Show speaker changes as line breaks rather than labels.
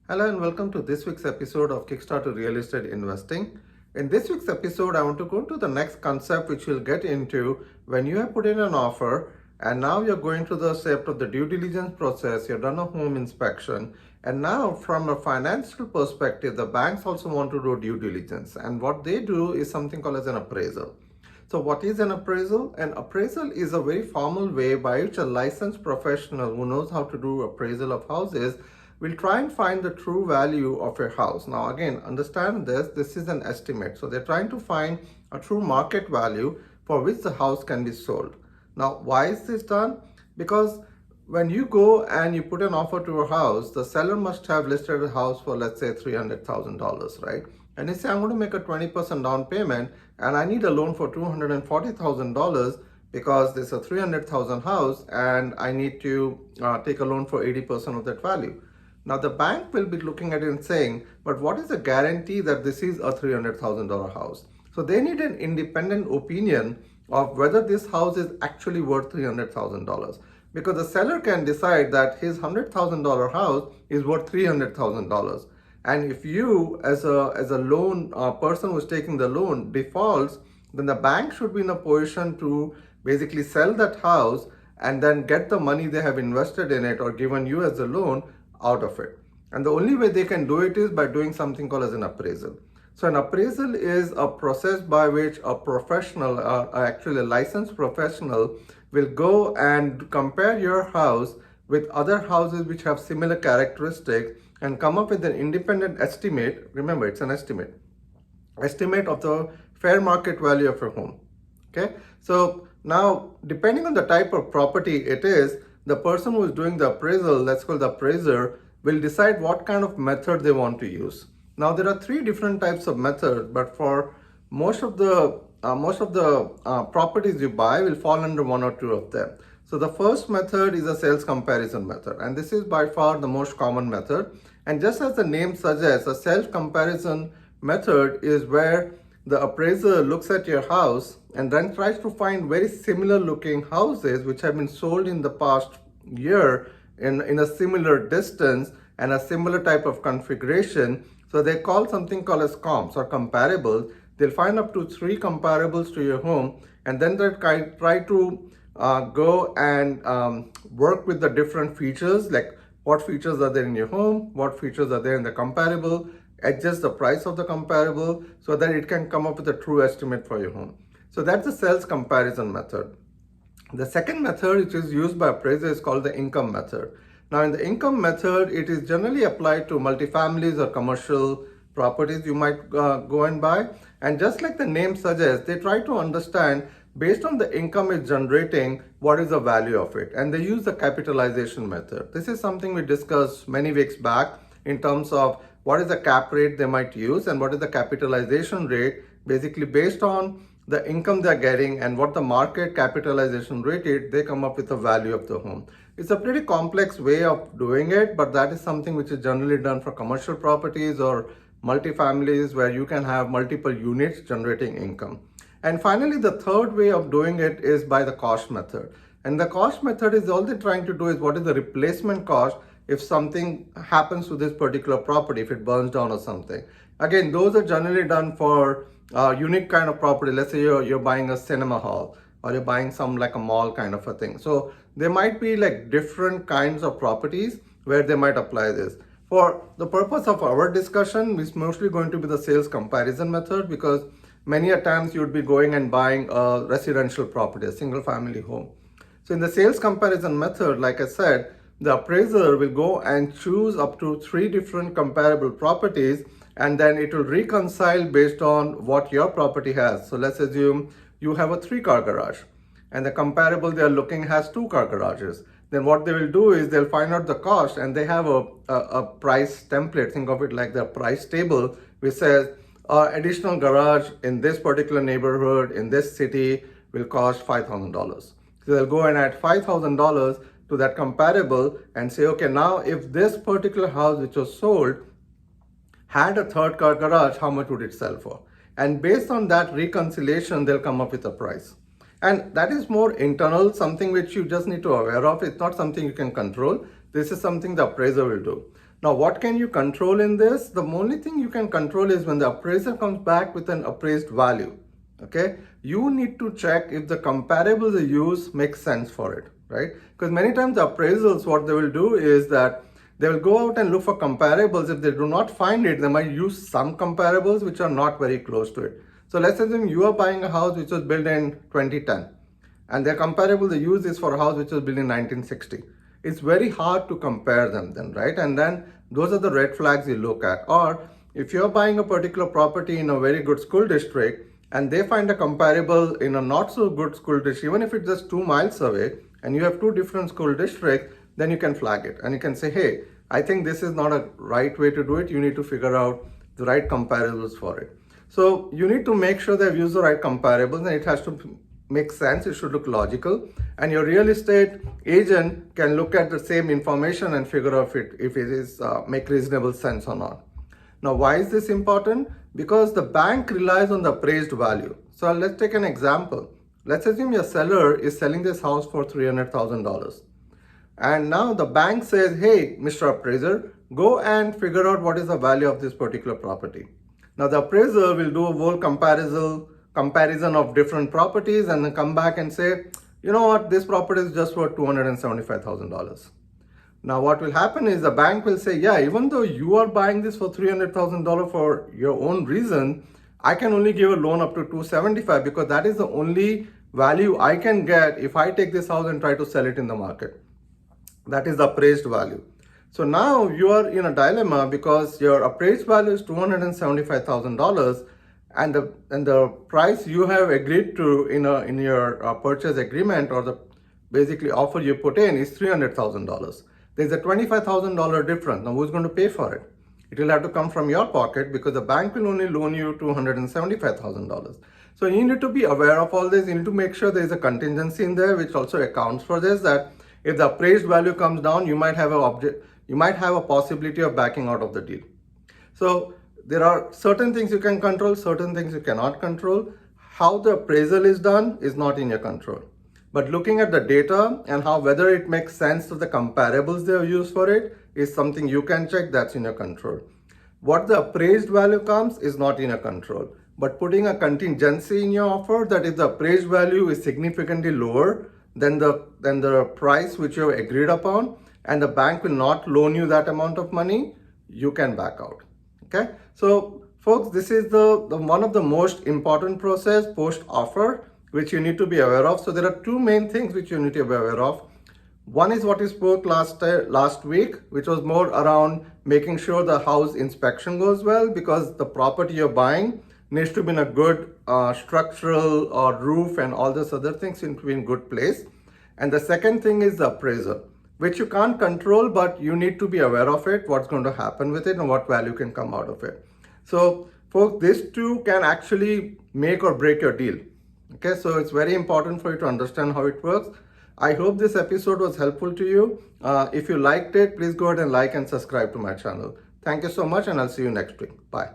Hello and welcome to this week's episode of Kickstarter Real Estate Investing. In this week's episode, I want to go to the next concept which we'll get into when you have put in an offer and now you're going through the step of the due diligence process, you've done a home inspection, and now from a financial perspective, the banks also want to do due diligence. And what they do is something called as an appraisal. So what is an appraisal? An appraisal is a very formal way by which a licensed professional who knows how to do appraisal of houses will try and find the true value of a house. Now again, understand this is an estimate. So they're trying to find a true market value for which the house can be sold. Now, why is this done? Because when you go and you put an offer to a house, the seller must have listed a house for, let's say, $300,000, right? And you say, I'm going to make a 20% down payment and I need a loan for $240,000 because there's a 300,000 house and I need to take a loan for 80% of that value. Now the bank will be looking at it and saying, but what is the guarantee that this is a $300,000 house? So they need an independent opinion of whether this house is actually worth $300,000, because the seller can decide that his $100,000 house is worth $300,000. And if you as a loan person who's taking the loan defaults, then the bank should be in a position to basically sell that house and then get the money they have invested in it or given you as a loan out of it. And the only way they can do it is by doing something called as an appraisal. So an appraisal is a process by which a professional, actually a licensed professional, will go and compare your house with other houses which have similar characteristics and come up with an independent estimate. Remember, it's an estimate of the fair market value of your home. Okay, so now depending on the type of property it is, the person who is doing the appraisal, let's call the appraiser, will decide what kind of method they want to use. Now there are three different types of methods, but for most of the properties you buy will fall under one or two of them. So the first method is a sales comparison method, and this is by far the most common method. And just as the name suggests, a sales comparison method is where the appraiser looks at your house and then tries to find very similar looking houses which have been sold in the past year in a similar distance and a similar type of configuration. So they call something called as comps or comparables. They'll find up to 3 comparables to your home, and then they try to go and work with the different features, like what features are there in your home, what features are there in the comparable, adjust the price of the comparable so that it can come up with a true estimate for your home. So that's the sales comparison method. The second method which is used by appraisers is called the income method. Now in the income method, it is generally applied to multifamilies or commercial properties you might go and buy. And just like the name suggests, they try to understand based on the income it's generating, what is the value of it. And they use the capitalization method. This is something we discussed many weeks back in terms of what is the cap rate they might use and what is the capitalization rate, basically based on the income they're getting and what the market capitalization rate is, they come up with the value of the home. It's a pretty complex way of doing it, but that is something which is generally done for commercial properties or multifamilies where you can have multiple units generating income. And finally, the third way of doing it is by the cost method. And the cost method is all they're trying to do is what is the replacement cost if something happens to this particular property, if it burns down or something. Again, those are generally done for unique kind of property. Let's say you're buying a cinema hall or you're buying some like a mall kind of a thing. So there might be like different kinds of properties where they might apply this. For the purpose of our discussion, it's mostly going to be the sales comparison method, because many a times you would be going and buying a residential property, a single family home. So in the sales comparison method, like I said, the appraiser will go and choose up to 3 different comparable properties, and then it will reconcile based on what your property has. So let's assume you have a 3-car garage and the comparable they are looking has 2-car garages. Then what they will do is they'll find out the cost, and they have a price template. Think of it like the price table, which says additional garage in this particular neighborhood in this city will cost $5,000. So they'll go and add $5,000 to that comparable and say, okay, now if this particular house which was sold had a 3rd-car garage, how much would it sell for? And based on that reconciliation, they'll come up with a price. And that is more internal, something which you just need to be aware of. It's not something you can control. This is something the appraiser will do. Now, what can you control in this? The only thing you can control is when the appraiser comes back with an appraised value. Okay, you need to check if the comparables they use make sense for it, right? Because many times the appraisals, what they will do is that they will go out and look for comparables. If they do not find it, they might use some comparables which are not very close to it. So let's assume you are buying a house which was built in 2010 and their comparable they use is for a house which was built in 1960. It's very hard to compare them then, right? And then those are the red flags you look at. Or if you're buying a particular property in a very good school district and they find a comparable in a not so good school district, even if it's just 2 miles away and you have two different school districts, then you can flag it and you can say, hey, I think this is not a right way to do it. You need to figure out the right comparables for it. So you need to make sure they've used the right comparables and it has to make sense. It should look logical. And your real estate agent can look at the same information and figure out if it is make reasonable sense or not. Now, why is this important? Because the bank relies on the appraised value. So let's take an example. Let's assume your seller is selling this house for $300,000. And now the bank says, hey, Mr. Appraiser, go and figure out what is the value of this particular property. Now the appraiser will do a whole comparison of different properties and then come back and say, you know what, this property is just worth $275,000. Now what will happen is the bank will say, yeah, even though you are buying this for $300,000 for your own reason, I can only give a loan up to $275,000 because that is the only value I can get if I take this house and try to sell it in the market. That is the appraised value. So now you are in a dilemma because your appraised value is $275,000 and the price you have agreed to in your purchase agreement or the basically offer you put in is $300,000. There's a $25,000 difference. Now who's going to pay for it? It will have to come from your pocket because the bank will only loan you $275,000. So you need to be aware of all this. You need to make sure there is a contingency in there which also accounts for this, that if the appraised value comes down, you might have a possibility of backing out of the deal. So there are certain things you can control, certain things you cannot control. How the appraisal is done is not in your control. But looking at the data and whether it makes sense to the comparables they have used for it is something you can check, that's in your control. What the appraised value comes is not in your control. But putting a contingency in your offer that if the appraised value is significantly lower than the price which you have agreed upon and the bank will not loan you that amount of money, you can back out. Okay, so folks, this is the one of the most important process post offer which you need to be aware of. So there are two main things which you need to be aware of. One is what we spoke last week, which was more around making sure the house inspection goes well, because the property you're buying needs to be in a good structural or roof and all those other things in good place. And the second thing is the appraisal, which you can't control, but you need to be aware of it, what's going to happen with it and what value can come out of it. So folks, these two can actually make or break your deal. Okay, so it's very important for you to understand how it works. I hope this episode was helpful to you. If you liked it, please go ahead and like and subscribe to my channel. Thank you so much and I'll see you next week. Bye.